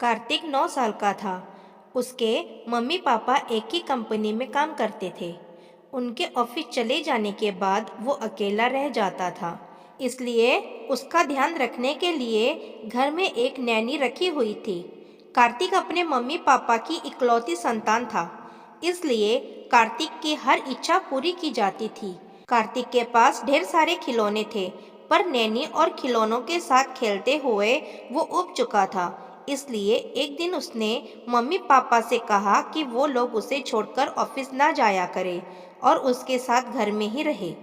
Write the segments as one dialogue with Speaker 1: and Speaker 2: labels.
Speaker 1: कार्तिक 9 साल का था। उसके मम्मी पापा एक ही कंपनी में काम करते थे। उनके ऑफिस चले जाने के बाद वो अकेला रह जाता था। इसलिए उसका ध्यान रखने के लिए घर में एक नैनी रखी हुई थी। कार्तिक अपने मम्मी पापा की इकलौती संतान था, इसलिए कार्तिक की हर इच्छा पूरी की जाती थी। कार्तिक के पास ढेर सारे खिलौने थे, पर नैनी और खिलौनों के साथ खेलते हुए वो ऊब चुका था। इसलिए एक दिन उसने मम्मी पापा से कहा कि वो लोग उसे छोड़कर ऑफिस ना जाया करें और उसके साथ घर में ही रहे।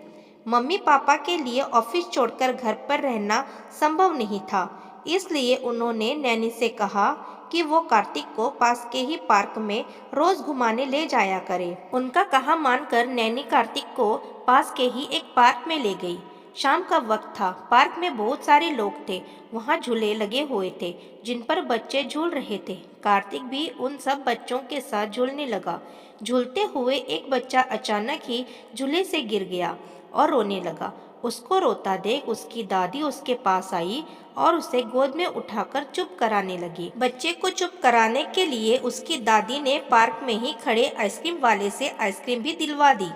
Speaker 1: मम्मी पापा के लिए ऑफिस छोड़कर घर पर रहना संभव नहीं था, इसलिए उन्होंने नैनी से कहा कि वो कार्तिक को पास के ही पार्क में रोज घुमाने ले जाया करे। उनका कहा मानकर नैनी कार्तिक को पास के ही एक पार्क में ले गई। शाम का वक्त था। पार्क में बहुत सारे लोग थे। वहाँ झूले लगे हुए थे जिन पर बच्चे झूल रहे थे। कार्तिक भी उन सब बच्चों के साथ झूलने लगा। झूलते हुए एक बच्चा अचानक ही झूले से गिर गया और रोने लगा। उसको रोता देख उसकी दादी उसके पास आई और उसे गोद में उठाकर चुप कराने लगी। बच्चे को चुप कराने के लिए उसकी दादी ने पार्क में ही खड़े आइसक्रीम वाले से आइसक्रीम भी दिलवा दी।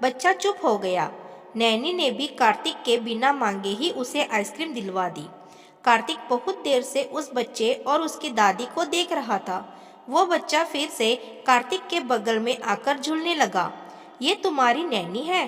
Speaker 1: बच्चा चुप हो गया। नैनी ने भी कार्तिक के बिना मांगे ही उसे आइसक्रीम दिलवा दी। कार्तिक बहुत देर से उस बच्चे और उसकी दादी को देख रहा था। वो बच्चा फिर से कार्तिक के बगल में आकर झूलने लगा। ये तुम्हारी नैनी है?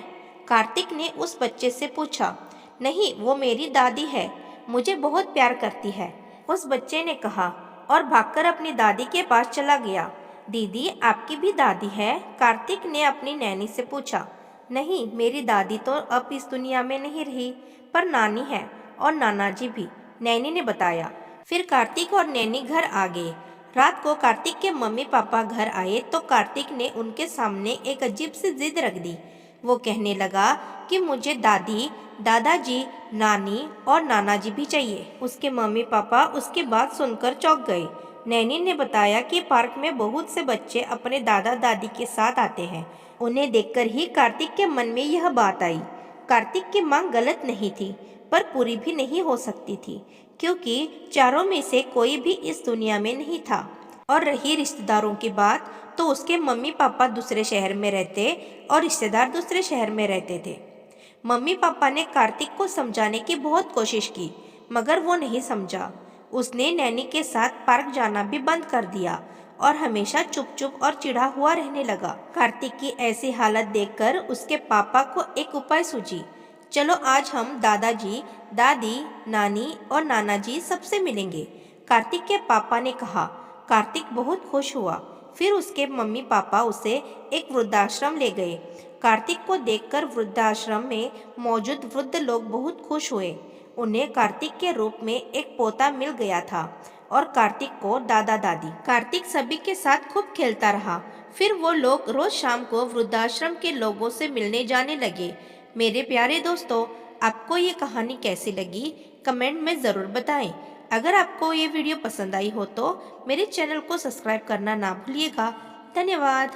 Speaker 1: कार्तिक ने उस बच्चे से पूछा। नहीं, वो मेरी दादी है, मुझे बहुत प्यार करती है, उस बच्चे ने कहा और भागकर अपनी दादी के पास चला गया। दीदी, आपकी भी दादी है? कार्तिक ने अपनी नैनी से पूछा। नहीं, मेरी दादी तो अब इस दुनिया में नहीं रही, पर नानी है और नाना जी भी, नैनी ने बताया। फिर कार्तिक और नैनी घर आ गए। रात को कार्तिक के मम्मी पापा घर आए तो कार्तिक ने उनके सामने एक अजीब सी जिद रख दी। वो कहने लगा कि मुझे दादी, दादाजी, नानी और नाना जी भी चाहिए। उसके मम्मी पापा उसकी बात सुनकर चौंक गए। नैनी ने बताया कि पार्क में बहुत से बच्चे अपने दादा दादी के साथ आते हैं। उन्हें देखकर ही कार्तिक के मन में यह बात आई। कार्तिक की मांग गलत नहीं थी, पर पूरी भी नहीं हो सकती थी, क्योंकि चारों में से कोई भी इस दुनिया में नहीं था। और रही रिश्तेदारों की बात, तो उसके मम्मी पापा दूसरे शहर में रहते और रिश्तेदार दूसरे शहर में रहते थे। मम्मी पापा ने कार्तिक को समझाने की बहुत कोशिश की, मगर वो नहीं समझा। उसने नैनी के साथ पार्क जाना भी बंद कर दिया और हमेशा चुप चुप और चिढ़ा हुआ रहने लगा। कार्तिक की ऐसी हालत देखकर उसके पापा को एक उपाय सूझी। चलो आज हम दादाजी, दादी, नानी और नाना जी सबसे मिलेंगे, कार्तिक के पापा ने कहा। कार्तिक बहुत खुश हुआ। फिर उसके मम्मी पापा उसे एक वृद्धाश्रम ले गए। कार्तिक को देखकर वृद्धाश्रम में मौजूद वृद्ध लोग बहुत खुश हुए। उन्हें कार्तिक के रूप में एक पोता मिल गया था और कार्तिक को दादा दादी। कार्तिक सभी के साथ खूब खेलता रहा। फिर वो लोग रोज शाम को वृद्धाश्रम के लोगों से मिलने जाने लगे। मेरे प्यारे दोस्तों, आपको ये कहानी कैसी लगी कमेंट में ज़रूर बताएं। अगर आपको ये वीडियो पसंद आई हो तो मेरे चैनल को सब्सक्राइब करना ना भूलिएगा। धन्यवाद।